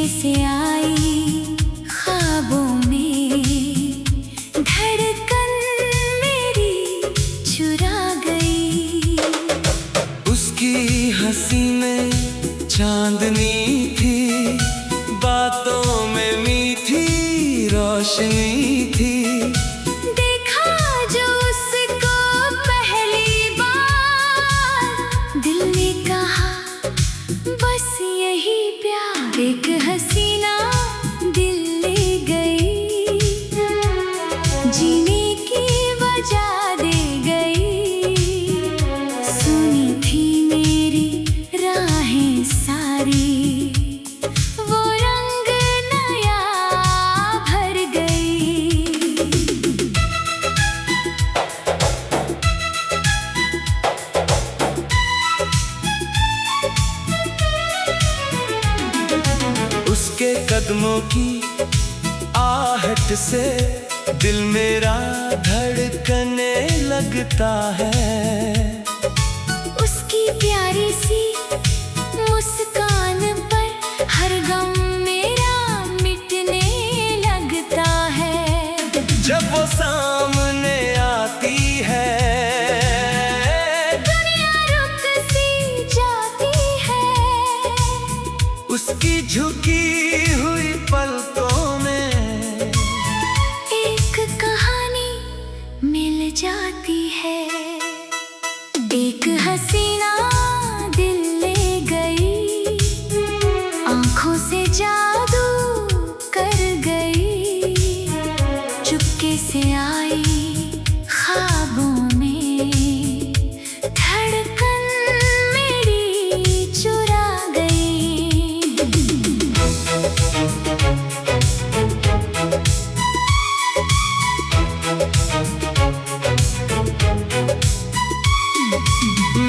से आई ख्वाबों में, धड़कन मेरी चुरा गई। उसकी हंसी में चांदनी थी, बातों में मीठी रोशनी थी। देखा जो उसको पहली बार, दिल ने कहा बस यही प्यार। एक हसीना दिल ले गई, जीने की वजह दे गई। सुनी थी मेरी राहें सारी, वो रंग नया भर गई। उसके कदमों की आहट से दिल मेरा धड़कने लगता है। उसकी प्यारी सी मुस्कान पर हर गम मेरा मिटने लगता है। जब वो सामने आती है, दुनिया रुक सी जाती है। उसकी झुकी हुई पलकों में एक कहानी मिल जाती है। एक हसीना दिल ले गई, आंखों से जादू कर गई। चुपके से आई ख्वाबों में, धड़कन मेरी चुरा गई।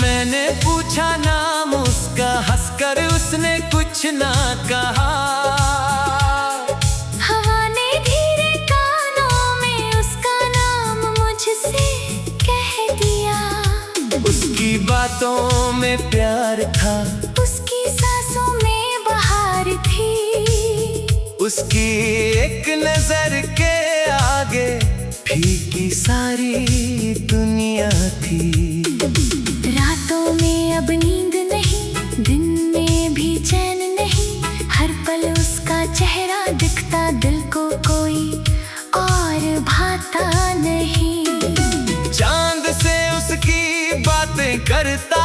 मैंने पूछा नाम उसका, हंसकर उसने कुछ ना कहा। हवा ने धीरे कानों में उसका नाम मुझसे कह दिया। उसकी बातों में प्यार था, उसकी सांसों में बहार थी। उसकी एक नजर के आगे फीकी सारी दुनिया थी। रातों में अब नींद नहीं, दिन में भी चैन नहीं। हर पल उसका चेहरा दिखता, दिल को कोई और भाता नहीं। चांद से उसकी बातें करता,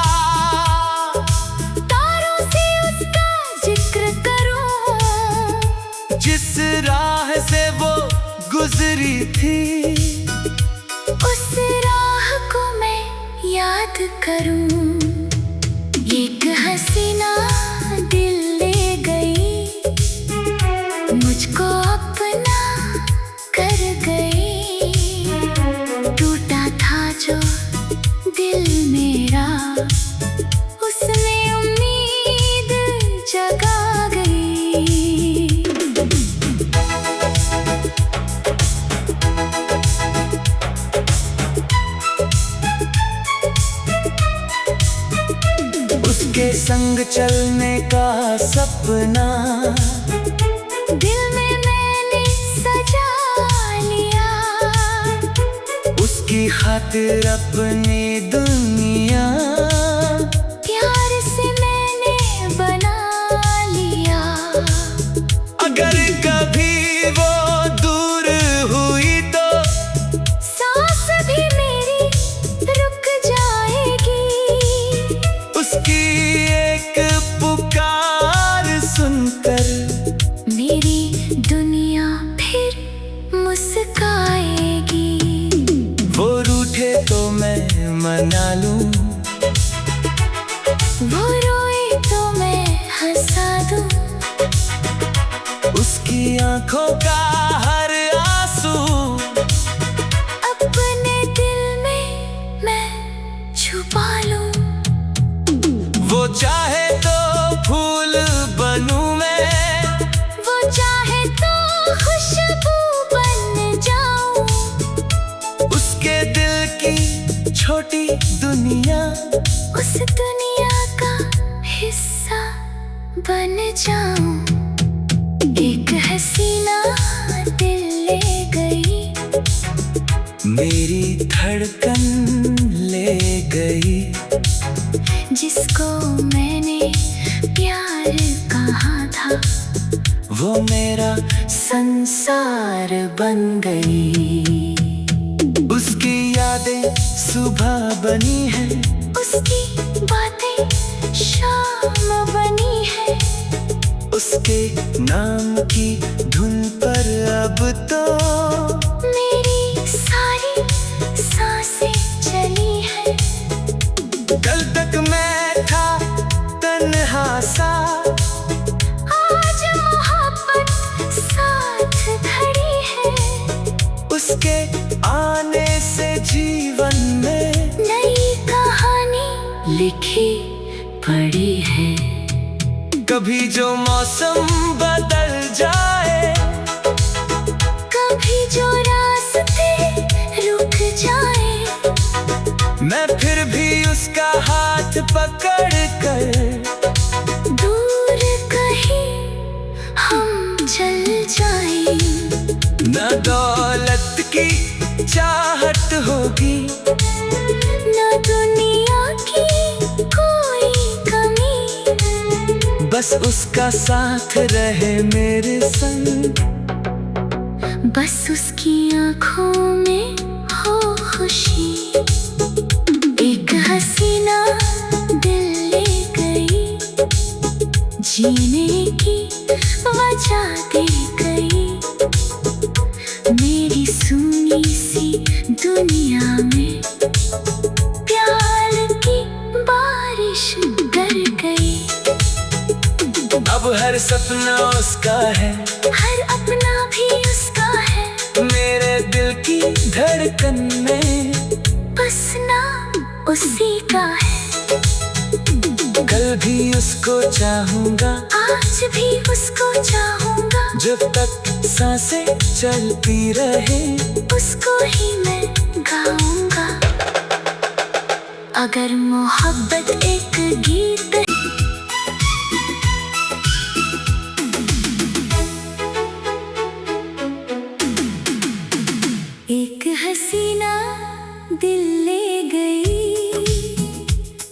तारों से उसका जिक्र करूं। जिस राह से वो गुजरी थी, उस राह को मैं याद करूं। एक हसीना दिल ले गई, मुझको अपना कर गई। टूटा था जो दिल मेरा, उसमें उम्मीद जगा गई। उसके संग चलने का सपना दिल में मैंने सजा लिया। उसकी खातिर अपनी दुनिया प्यार से मैंने बना लिया। अगर कभी वो दूर हुई तो सांस भी मेरी रुक जाएगी। उसकी एक पुकार सुनकर मेरी दुनिया फिर मुस्काएगी। वो रूठे तो मैं मना लूं, वो रोए तो मैं हंसा दूं। उसकी आंखों का हर आंसू अपने दिल में मैं छुपा लूं। वो चाहे तो फूल बनूं मैं, वो चाहे तो खुशबू बन जाऊं। उसके दिल की छोटी दुनिया, उस दुनिया का हिस्सा बन जाऊं। मैंने प्यार कहा था, वो मेरा संसार बन गई। उसकी यादें सुबह बनी है, उसकी बातें शाम बनी है, उसके नाम की धुन पर अब तो मेरी सारी सांसें चली है। कल तक मैं था तन्हा सा, आज मोहब्बत साथ खड़ी है, उसके आने से जीवन में नई कहानी लिखी पड़ी है। कभी जो मौसम बदल जाए, कभी जो रास्ते रुक जाए, मैं फिर भी उसका हाथ पकड़ कर दूर कहीं हम चल जाएं। न दौलत की चाहत होगी, न दुनिया की कोई कमी, बस उसका साथ रहे मेरे संग। बस उसकी आँखों में हो खुशी। एक हसीना दिल ले गई, जीने की वजह दे गई, मेरी सुनी सी दुनिया में प्यार की बारिश गर गई। अब हर सपना उसका है, हर अपना भी उसका है, मेरे दिल की धड़कन में बसना उसी का है। कल भी उसको चाहूंगा, आज भी उसको चाहूंगा, जब तक सांसें चलती रहे उसको ही मैं गाऊंगा। अगर मोहब्बत एक गीत है, एक हसीना दिल ले गई,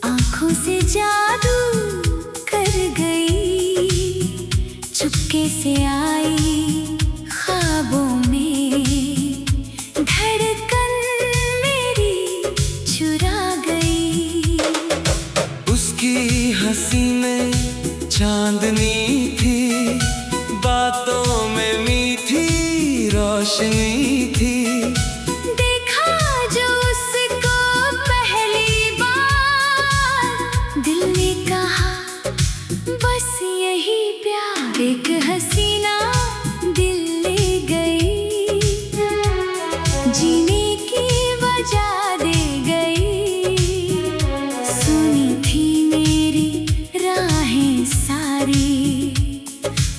आंखों से जादू कर गई, चुपके से आई ख्वाबों में, धड़कन मेरी चुरा गई। उसकी हंसी में चांदनी थी, बातों में मीठी रोशनी थी। देखा जो उसको पहली बार, दिल ने कहा बस यही प्यार। एक हसीना दिल ले गई, जीने की वजह दे गई, सुनी थी मेरी राहें सारी,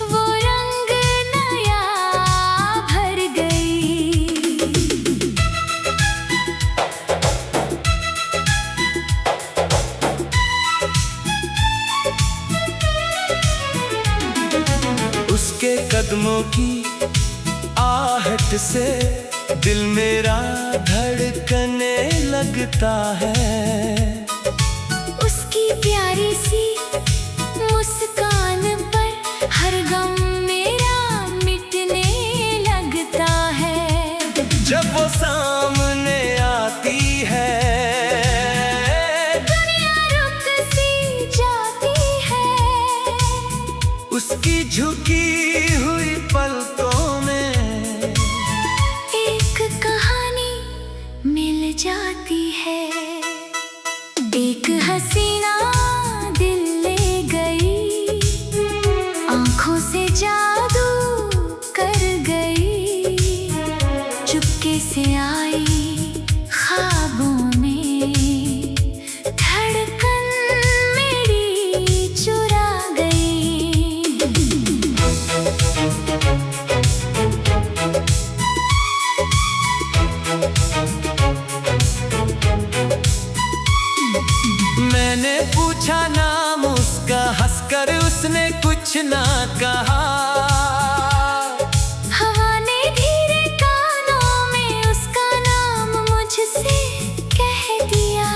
वो रंग नया भर गई। उसके कदमों की आहट से दिल मेरा धड़कने लगता है, उसकी प्यारी सी मुस्कान पर हर गम मेरा मिटने लगता है। जब वो सामने आती है, दुनिया रुक सी जाती है, उसकी झुकी हुई पलकों में एक कहानी मिल जाती है। एक हसीना दिल ले गई, आंखों से जादू कर गई, चुपके से आई ख्वाबों में, धड़कन मेरी चुरा गई। मैंने पूछा नाम उसका, हंसकर उसने कुछ ना कहा। हवा ने धीरे कानों में उसका नाम मुझसे कह दिया,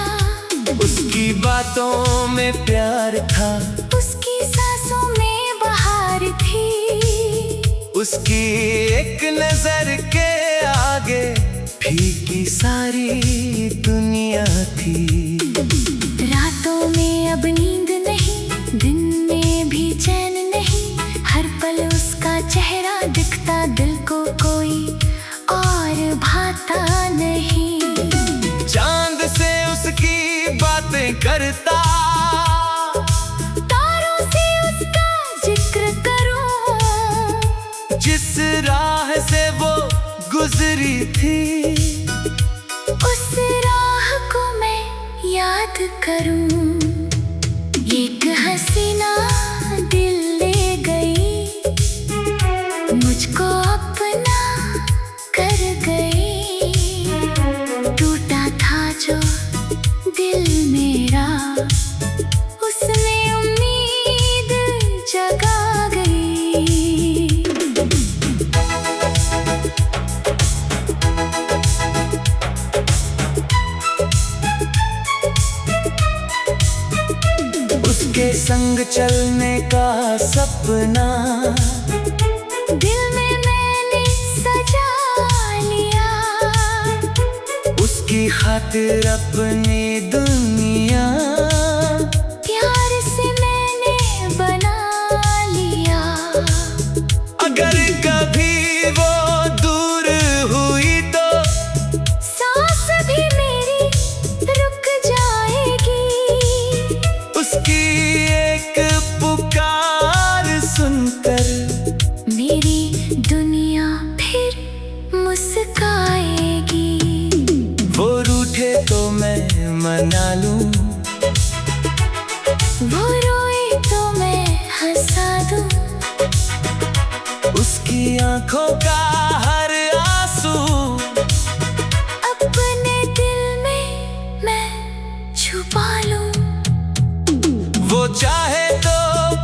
उसकी बातों में प्यार था, उसकी सांसों में बहार थी। उसकी एक नजर के आगे फीकी सारी दुनिया थी। रातों में अब नींद नहीं, दिन में भी चैन नहीं, हर पल उसका चेहरा दिखता, दिल को कोई और भाता नहीं। चांद से उसकी बातें करता, तारों से उसका जिक्र करूं, जिस राह से वो गुजरी थी, उस राह को मैं याद करूं। एक हसीना दिल ले गई, मुझको अपना कर गई। टूटा था जो दिल मेरा, उसमें उम्मीद जगा गई। उसके संग चलने का सपना दिल में मैंने सजा लिया, उसकी खातिर अपनी दुनिया प्यार से मैंने बना लिया। अगर कभी वो दूर हुई तो सांस भी मेरी रुक जाएगी, उसकी एक पुकार सुनकर मेरी दुनिया फिर मुस्काएगी। वो रूठे तो मैं मना लूं, वो रोए तो मैं हंसा दूं, उसकी आंखों का हर आंसू अपने दिल में मैं छुपा लूं। वो चाहे तो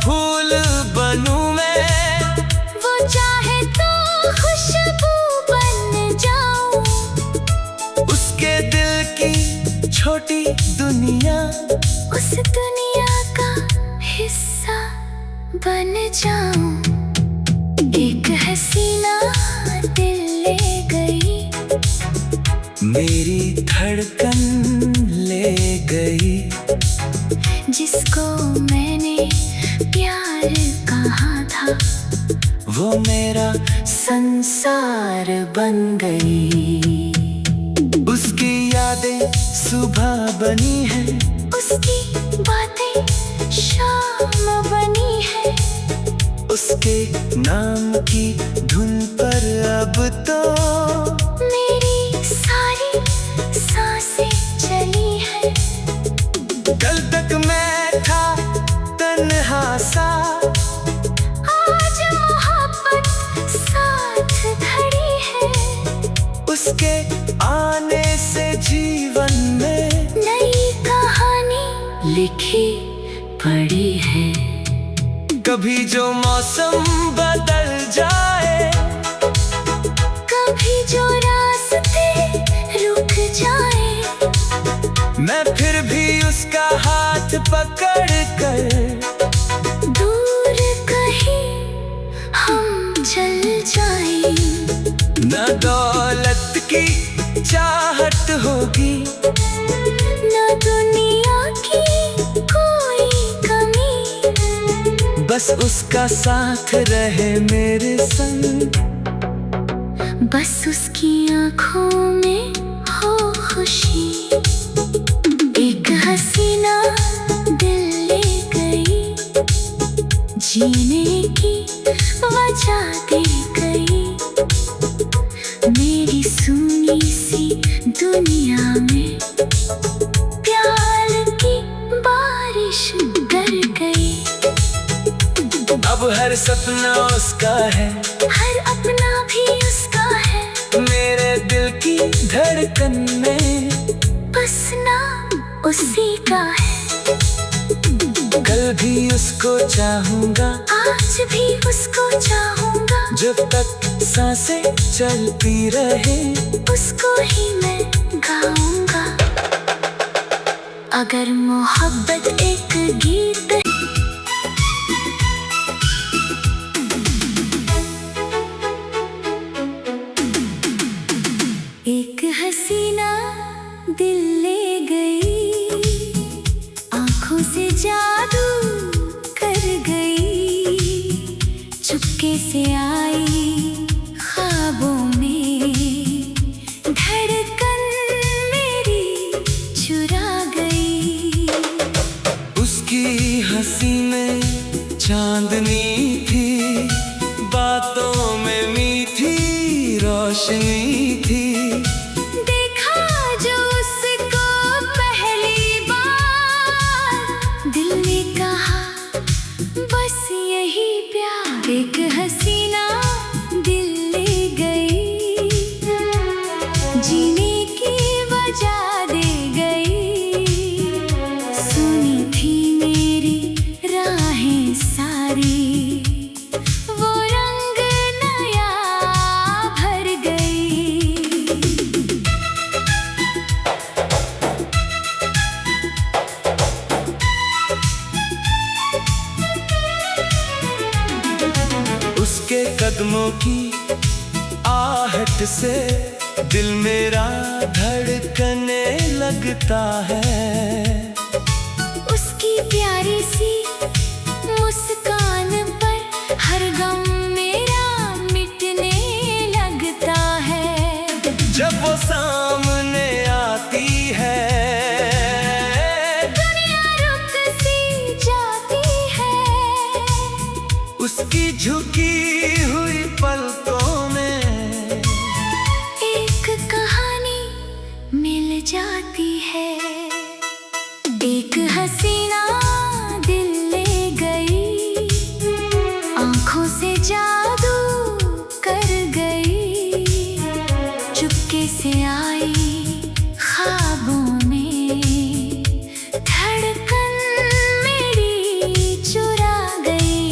फूल बनूं मैं, वो चाहे तो खुशबू बन जाऊं, उसके दिल की छोटी दुनिया उस दुनिया का हिस्सा बन जाऊं। एक हसीना दिल ले गई, मेरी धड़कन ले गई, जिसको मैंने प्यार कहा था, वो मेरा संसार बन गई। उसकी यादें सुबह बनी है, उसकी बातें शाम बनी है, उसके नाम की धुन पर अब तो मेरी सारी सांसें चली है। कल तक मैं था तन्हा सा, आज मोहब्बत साथ खड़ी है, उसके आने से जीवन में नई कहानी लिखी पड़ी है। कभी जो मौसम बदल जाए, कभी जो रास्ते रुक जाए, मैं फिर भी उसका हाथ पकड़ कर दूर कहीं हम चल जाएं। न दौलत की चाहत होगी, न दुनिया की कोई कमी, बस उसका साथ रहे मेरे संग, बस उसकी आँखों में हो खुशी। एक हसीना दिल ले गई, जीने की वजह दे गई, मेरी सूनी सी दुनिया में प्यार की बारिश कर गई। अब हर सपना उसका है, हर अपना भी उसका है, मेरे दिल की धड़कन में बस नाम उसी का है। कल भी उसको चाहूंगा, आज भी उसको चाहूंगा, जब तक सांसें चलती रहे उसको ही मैं गाऊंगा। अगर मोहब्बत एक गीत चुपके से आई ख्वाबों में, धड़कन मेरी चुरा गई। उसकी हंसी में चांदनी थी, बातों में मीठी रोशनी थी। देखा जो उसको पहली बार, दिल ने कहा बस यही प्यार। एक हसीना दिल ले गई, जीने की वजह दे गई। सुनी थी मेरी राहें सारी, वो रंग नया भर गई। उसके कदमों की आहट से दिल मेरा धड़कने लगता है। उसकी प्यारी सी मुस्कान पर हर गम मेरा मिटने लगता है। जब वो सामने आती है, दुनिया रुक सी जाती है। उसकी झुकी हुई पलकों में एक कहानी मिल जाती है। एक हसीना दिल ले गई, आंखों से जादू कर गई। चुपके से आई ख्वाबों में, धड़कन मेरी चुरा गई।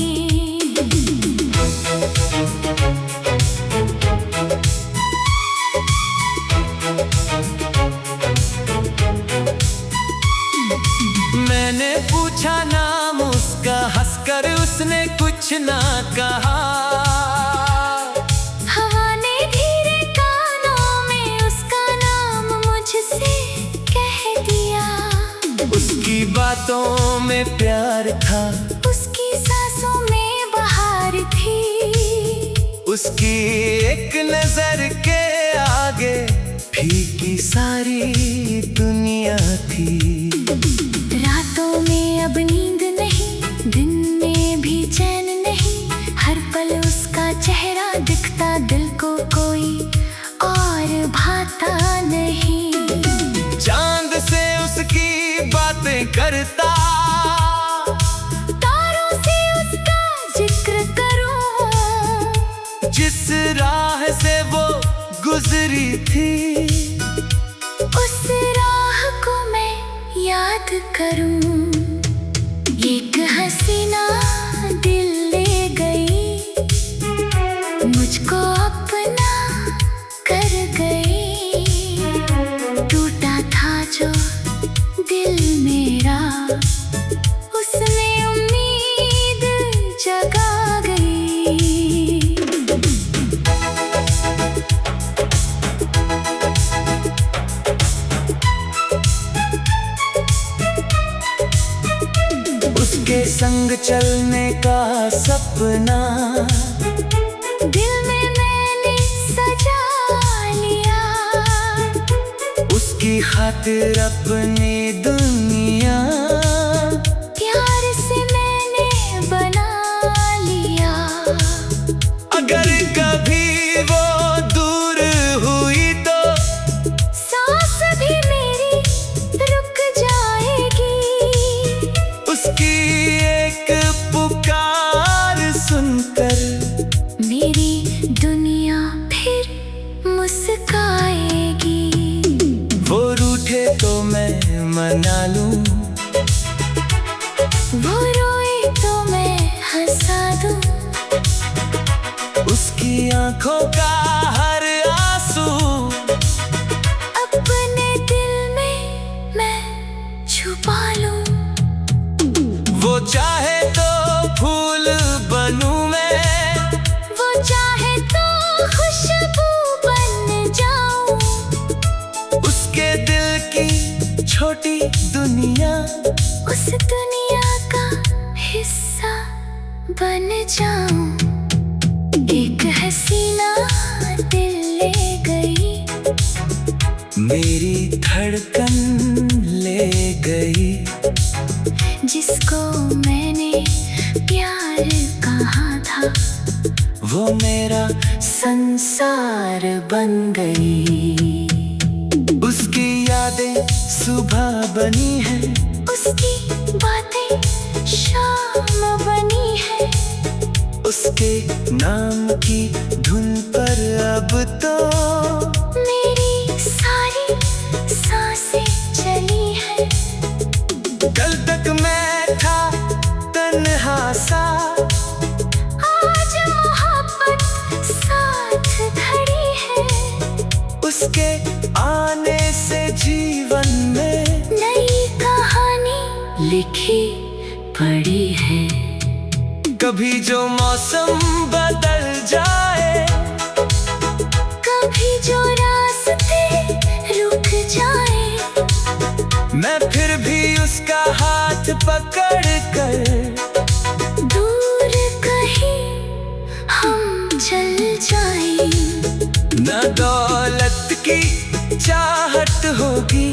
मैंने पूछा नाम उसका, हंसकर उसने कुछ ना कहा। हवा ने धीरे कानों में उसका नाम मुझसे कह दिया। उसकी बातों में प्यार था, उसकी सांसों में बहार थी। उसकी एक नजर के आगे फीकी सारी दुनिया थी। रातों में अब नींद नहीं, दिन में भी चैन नहीं। हर पल उसका चेहरा दिखता, दिल को कोई और भाता नहीं। चांद से उसकी बातें करता, तारों से उसका जिक्र करूं। जिस राह से वो गुजरी थी, उस राह को मैं याद करूं। एक हसीना दिल ले गई, मुझको अपना कर गई। टूटा था जो दिल मेरा, उसने उम्मीद जगा गई। उसके संग चलने का सपना दिल में मैंने सजा लिया। उसकी खातिर अपनी दुनिया प्यार से मैंने बना लिया। अगर कभी वो दूर हुई तो सांस भी मेरी रुक जाएगी। उसकी एक पुकार सुनकर मेरी दुनिया फिर मुस्काएगी। वो रूठे तो मैं मना लूं, वो रोए तो मैं हंसा दूं। उसकी आंखों का हर आंसू अपने दिल में मैं छुपा लूं। वो चाहे तो फूल बनूं मैं, वो चाहे तो खुशबू बन जाऊं। उसके दिल की छोटी दुनिया, उस दुनिया का हिस्सा बन जाऊं। एक हसीना दिल ले गई, मेरी धड़कन ले गई। जिसको मैंने प्यार कहा था, वो मेरा संसार बन गई। उसकी यादें सुबह बनी है, उसकी बातें शाम बनी है। उसके नाम की धुन पर अब तो मेरी सारी सांसें चली है। कल तक मैं था तन्हा सा, आज मोहब्बत साथ खड़ी है। उसके आने से जीवन में नई कहानी लिखी पड़ी है। कभी जो मौसम बदल जाए, कभी जो रास्ते रुक जाए, मैं फिर भी उसका हाथ पकड़ कर दूर कहीं हम चल जाए। न दौलत की चाहत होगी,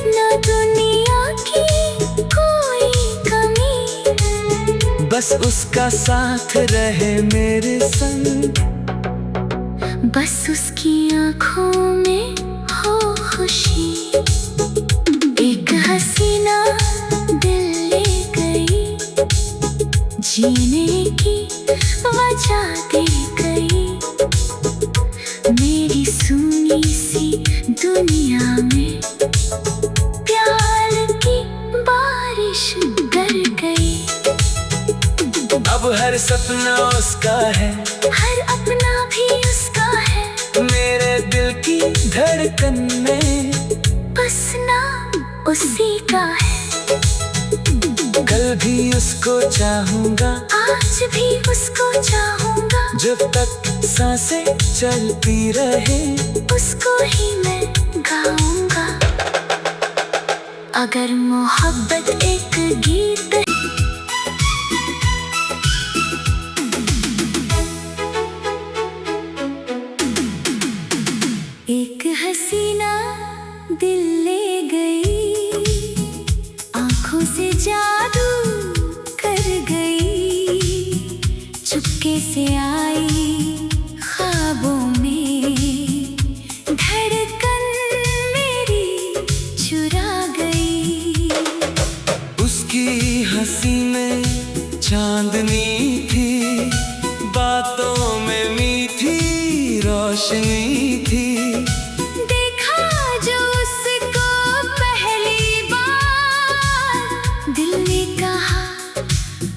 न दुनिया की कोई कमी, बस उसका साथ रहे मेरे संग। बस उसकी आँखों में हो खुशी। एक हसीना दिल ले गई, जीने की वजह दे गई। मेरी सुनी सी दुनिया में प्यार की बारिश कर गई। अब हर सपना उसका है, हर अपना भी उसका है। मेरे दिल की धड़कन में बसना उसी का है। कल भी उसको चाहूंगा, आज भी उसको चाहूंगा। जब तक सांसें चलती रहे उसको ही मैं गाऊंगा। अगर मोहब्बत एक गीत है, एक हसीना दिल ले गई, आंखों से जादू कर गई। चुपके से आई ख्वाबों में, धड़कन मेरी चुरा गई। उसकी हंसी में चांदनी थी, बातों में मीठी रोशनी थी। देखा जो उसको पहली बार, दिल ने कहा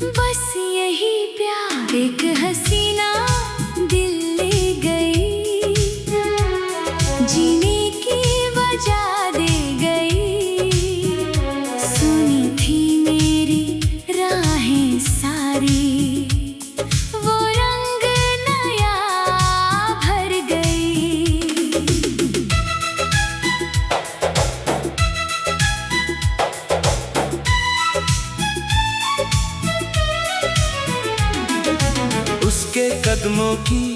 बस यही प्यार। एक हसीना दिल ले गई, जीने की वजह दे गई। सुनी थी मेरी राहें सारी, वो रंग नया भर गई। उसके कदमों की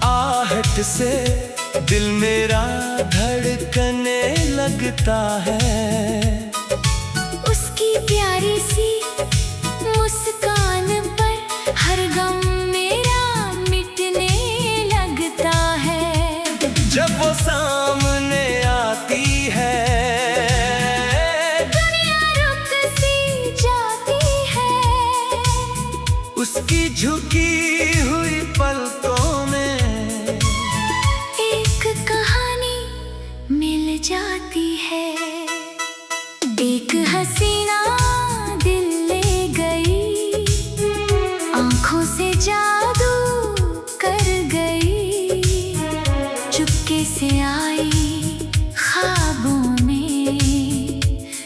आहट से दिल मेरा धड़कने लगता है। उसकी प्यारी सी मुस्कान पर हर गम मेरा मिटने लगता है। जब वो सामने आती है, दुनिया रुक सी जाती है। उसकी झुकी हुई पलकों में एक कहानी मिल जाती है। एक हसीना दिल ले गई, आंखों से जादू कर गई। चुपके से आई ख्वाबों में,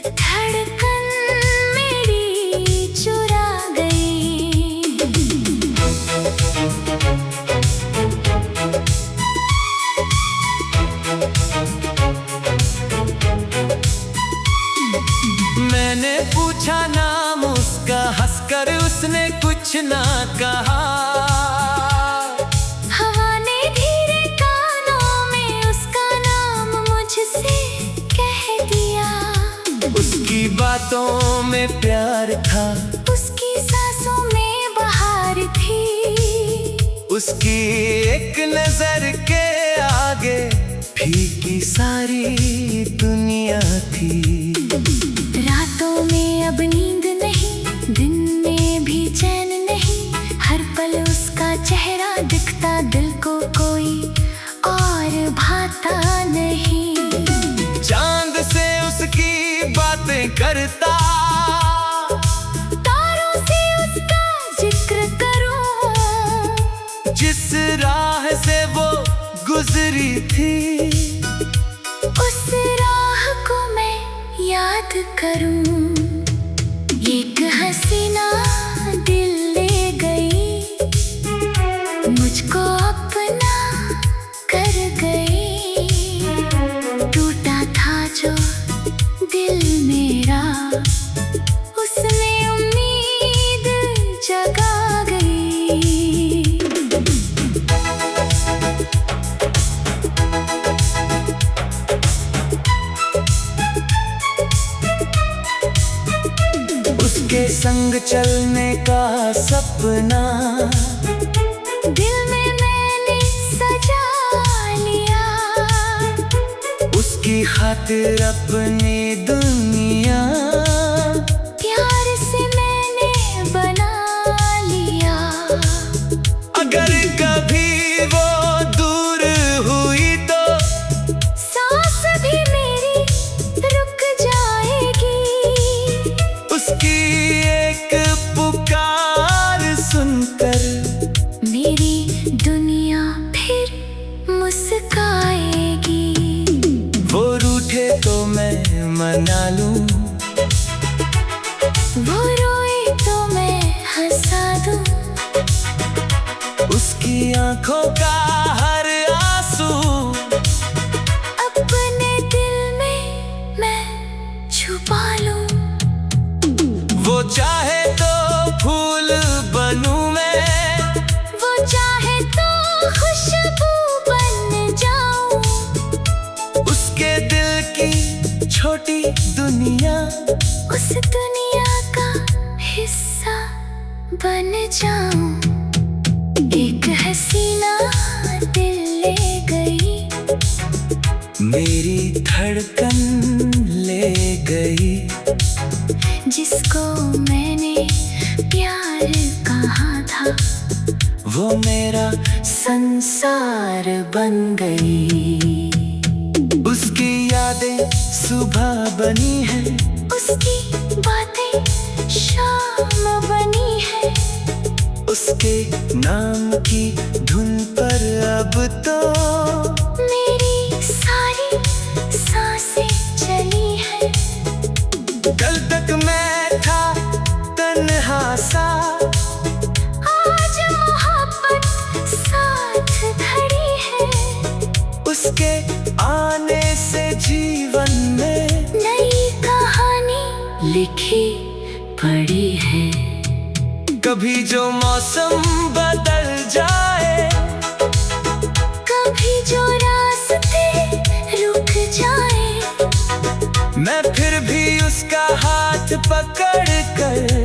धड़कन मेरी चुरा गई। मैंने पूछा नाम उसका, हंसकर उसने कुछ ना कहा। बातों में प्यार था, उसकी सांसों में बहार थी। उसकी एक नजर के आगे फीकी सारी दुनिया थी। रातों में अब नींद नहीं, दिन में भी चैन नहीं, हर पल उसका चेहरा दिखता, दिल को कोई और भाता नहीं। चांद से उसकी बातें करता, तारों से उसका जिक्र करूं, जिस राह से वो गुजरी थी, उस राह को मैं याद करूं। एक हसीना दिल ले गई, मुझको अपना कर गई। टूटा था जो दिल मेरा, उसमें उम्मीद जगा गई। उसके संग चलने का सपना दिल में मैंने सजा लिया, उसकी खातिर अपनी दुनिया प्यार से मैंने बना लिया। अगर कभी वो दूर हुई तो सांस भी मेरी रुक जाएगी, उसकी एक पुकार सुनकर मेरी दुनिया फिर मुस्काएगी। वो रूठे तो मैं मना लूं, वो रोए तो मैं हंसा दूं, उसकी आंखों का हर आंसू अपने दिल में मैं छुपा लूं। वो चाहे तो फूल बनूं मैं, वो चाहे तो खुशबू बन जाऊं, उसके दिल की छोटी दुनिया उस दुनिया का हिस्सा बन जाऊं। एक हसीना दिल ले गई, मेरी धड़कन ले गई, जिसको मैंने प्यार कहा था, वो मेरा संसार बन गई। उसकी यादें सुबह बनी है, उसकी बातें शाम बनी है, उसके नाम की धुन पर अब तो मेरी सारी सांसें चली है। कल तक मैं था तन्हा सा, आज मोहब्बत साथ खड़ी है, उसके आने से जीवन में नई कहानी लिखी पड़ी है। कभी जो मौसम बदल जाए, कभी जो रास्ते रुक जाए, मैं फिर भी उसका हाथ पकड़ कर